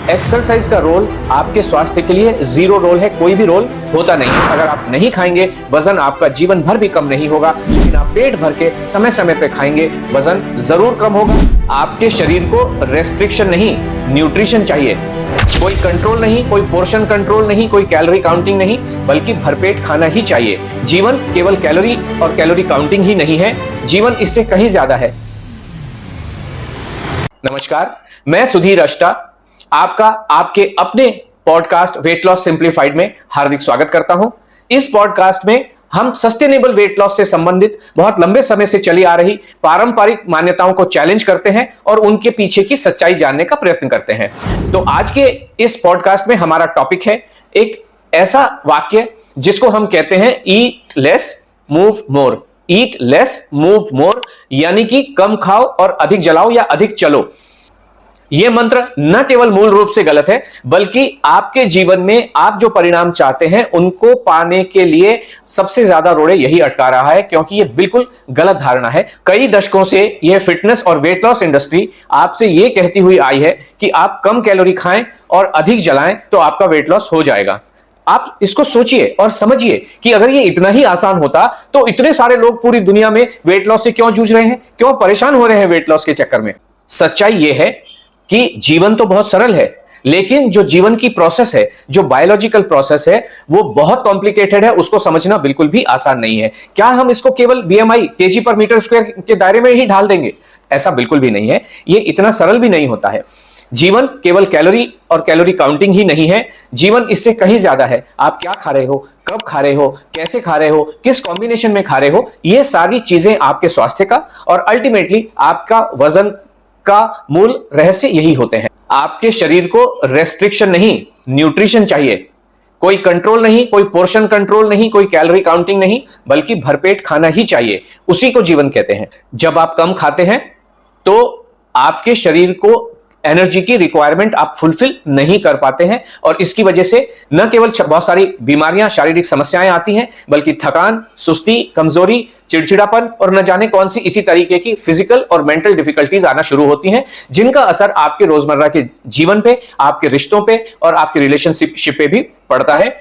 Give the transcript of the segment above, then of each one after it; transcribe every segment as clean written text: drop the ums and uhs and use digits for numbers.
Exercise का role आपके स्वास्थ्य के लिए जीरो रोल है, कोई भी रोल होता नहीं है। अगर आप नहीं खाएंगे वजन आपका जीवन भर भी कम नहीं होगा, लेकिन आप पेट भर के समय समय पे खाएंगे वजन जरूर कम होगा। आपके शरीर को रेस्ट्रिक्शन नहीं, न्यूट्रिशन चाहिए। कोई कंट्रोल नहीं, कोई पोर्शन कंट्रोल नहीं, कोई कैलोरी काउंटिंग नहीं, बल्कि भरपेट खाना ही चाहिए। जीवन केवल कैलोरी और कैलोरी काउंटिंग ही नहीं है, जीवन इससे कहीं ज्यादा है। नमस्कार, मैं सुधीर अष्टा आपका आपके अपने पॉडकास्ट वेट लॉस सिंप्लीफाइड में हार्दिक स्वागत करता हूं। इस पॉडकास्ट में हम सस्टेनेबल वेट लॉस से संबंधित बहुत लंबे समय से चली आ रही पारंपरिक मान्यताओं को चैलेंज करते हैं और उनके पीछे की सच्चाई जानने का प्रयत्न करते हैं। तो आज के इस पॉडकास्ट में हमारा टॉपिक है एक ऐसा वाक्य जिसको हम कहते हैं eat less move more. Eat less move more यानी कि कम खाओ और अधिक जलाओ या अधिक चलो। यह मंत्र न केवल मूल रूप से गलत है, बल्कि आपके जीवन में आप जो परिणाम चाहते हैं उनको पाने के लिए सबसे ज्यादा रोड़े यही अटका रहा है, क्योंकि यह बिल्कुल गलत धारणा है। कई दशकों से यह फिटनेस और वेट लॉस इंडस्ट्री आपसे यह कहती हुई आई है कि आप कम कैलोरी खाएं और अधिक जलाएं तो आपका वेट लॉस हो जाएगा। आप इसको सोचिए और समझिए कि अगर ये इतना ही आसान होता तो इतने सारे लोग पूरी दुनिया में वेट लॉस से क्यों जूझ रहे हैं, क्यों परेशान हो रहे हैं वेट लॉस के चक्कर में। सच्चाई यह है कि जीवन तो बहुत सरल है, लेकिन जो जीवन की प्रोसेस है, जो बायोलॉजिकल प्रोसेस है, वो बहुत कॉम्प्लिकेटेड है। उसको समझना बिल्कुल भी आसान नहीं है। क्या हम इसको केवल बीएमआई केजी पर मीटर स्क्वायर के दायरे में ही ढाल देंगे? ऐसा बिल्कुल भी नहीं है। ये इतना सरल भी नहीं होता है। जीवन केवल कैलोरी और कैलोरी काउंटिंग ही नहीं है, जीवन इससे कहीं ज्यादा है। आप क्या खा रहे हो, कब खा रहे हो, कैसे खा रहे हो, किस कॉम्बिनेशन में खा रहे हो, ये सारी चीजें आपके स्वास्थ्य का और अल्टीमेटली आपका वजन का मूल रहस्य यही होते हैं। आपके शरीर को रेस्ट्रिक्शन नहीं, न्यूट्रिशन चाहिए। कोई कंट्रोल नहीं, कोई पोर्शन कंट्रोल नहीं, कोई कैलोरी काउंटिंग नहीं, बल्कि भरपेट खाना ही चाहिए। उसी को जीवन कहते हैं। जब आप कम खाते हैं तो आपके शरीर को एनर्जी की रिक्वायरमेंट आप फुलफिल नहीं कर पाते हैं और इसकी वजह से न केवल बहुत सारी बीमारियां, शारीरिक समस्याएं आती हैं, बल्कि थकान, सुस्ती, कमजोरी, चिड़चिड़ापन और न जाने कौन सी इसी तरीके की फिजिकल और मेंटल डिफिकल्टीज आना शुरू होती हैं, जिनका असर आपके रोजमर्रा के जीवन पे, आपके रिश्तों पे और आपके रिलेशनशिप पे भी पड़ता है।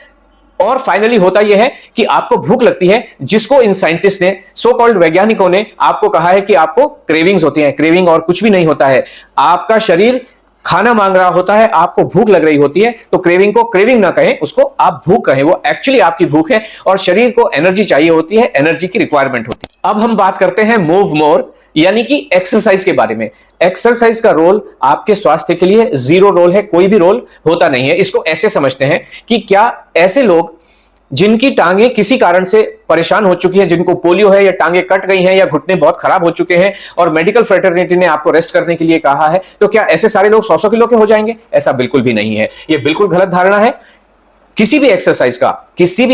और फाइनली होता यह है कि आपको भूख लगती है, जिसको इन साइंटिस्ट ने, सो कॉल्ड वैज्ञानिकों ने आपको कहा है कि आपको क्रेविंग्स होती हैं। क्रेविंग और कुछ भी नहीं होता है। आपका शरीर खाना मांग रहा होता है, आपको भूख लग रही होती है, तो क्रेविंग को क्रेविंग ना कहें, उसको आप भूख कहें। वो एक्चुअली आपकी भूख है और शरीर को एनर्जी चाहिए होती है, एनर्जी की रिक्वायरमेंट होती है। अब हम बात करते हैं मूव मोर यानी कि एक्सरसाइज के बारे में। एक्सरसाइज का रोल आपके स्वास्थ्य के लिए जीरो रोल है, कोई भी रोल होता नहीं है। इसको ऐसे समझते हैं कि क्या ऐसे लोग जिनकी टांगे किसी कारण से परेशान हो चुकी हैं, जिनको पोलियो है या टांगे कट गई हैं या घुटने बहुत खराब हो चुके हैं और मेडिकल फ्रेटर्निटी ने आपको रेस्ट करने के लिए कहा है, तो क्या ऐसे सारे लोग 100 किलो के हो जाएंगे? ऐसा बिल्कुल भी नहीं है। यह बिल्कुल गलत धारणा है। किसी भी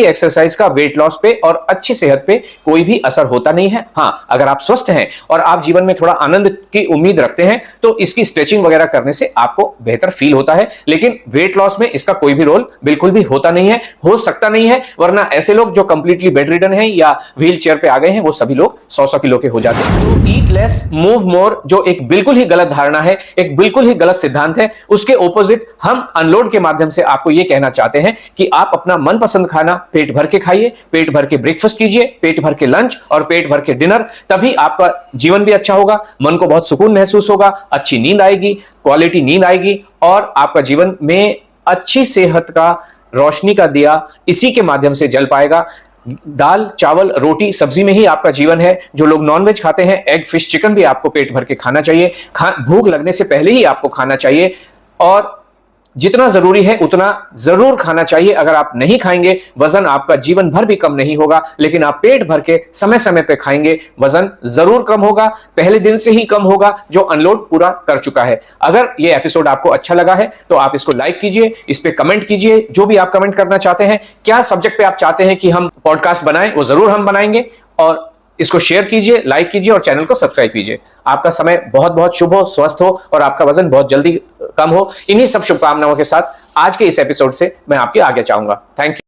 एक्सरसाइज का वेट लॉस पे और अच्छी सेहत पे कोई भी असर होता नहीं है। हां, अगर आप स्वस्थ हैं और आप जीवन में थोड़ा आनंद की उम्मीद रखते हैं तो इसकी स्ट्रेचिंग वगैरह करने से आपको बेहतर फील होता है, लेकिन वेट लॉस में इसका कोई भी रोल बिल्कुल भी होता नहीं है, हो सकता नहीं है। वरना ऐसे लोग जो कंप्लीटली बेड रिडन हैं या व्हील चेयर पे आ गए हैं, वो सभी लोग 100 किलो के हो जाते हैं। तो ईट लेस मूव मोर जो एक बिल्कुल ही गलत धारणा है, एक बिल्कुल ही गलत सिद्धांत है, उसके ऑपोजिट हम अनलोड के माध्यम से आपको यह कहना चाहते हैं कि आप अपना मनपसंद खाना पेट भर के खाइए, पेट भर के ब्रेकफास्ट कीजिए, पेट भर के लंच और पेट भर के डिनर। तभी आपका जीवन भी अच्छा होगा, मन को बहुत सुकून महसूस होगा, अच्छी नींद आएगी, क्वालिटी नींद आएगी और आपका जीवन में अच्छी सेहत का, रोशनी का दिया इसी के माध्यम से जल पाएगा। दाल, चावल, रोटी, सब्जी में ही आपका जीवन है। जो लोग नॉनवेज खाते हैं, एग, फिश, चिकन भी आपको पेट भर के खाना चाहिए। भूख लगने से पहले ही आपको खाना चाहिए और जितना जरूरी है उतना जरूर खाना चाहिए। अगर आप नहीं खाएंगे वजन आपका जीवन भर भी कम नहीं होगा, लेकिन आप पेट भर के समय समय पे खाएंगे वजन जरूर कम होगा, पहले दिन से ही कम होगा जो अनलोड पूरा कर चुका है। अगर ये एपिसोड आपको अच्छा लगा है तो आप इसको लाइक कीजिए, इस पे कमेंट कीजिए, जो भी आप कमेंट करना चाहते हैं, क्या सब्जेक्ट पे आप चाहते हैं कि हम पॉडकास्ट बनाएं, वो जरूर हम बनाएंगे। और इसको शेयर कीजिए, लाइक कीजिए और चैनल को सब्सक्राइब कीजिए। आपका समय बहुत बहुत शुभ हो, स्वस्थ हो और आपका वजन बहुत जल्दी कम हो। इन्हीं सब शुभकामनाओं के साथ आज के इस एपिसोड से मैं आपके आगे चाहूंगा। Thank you.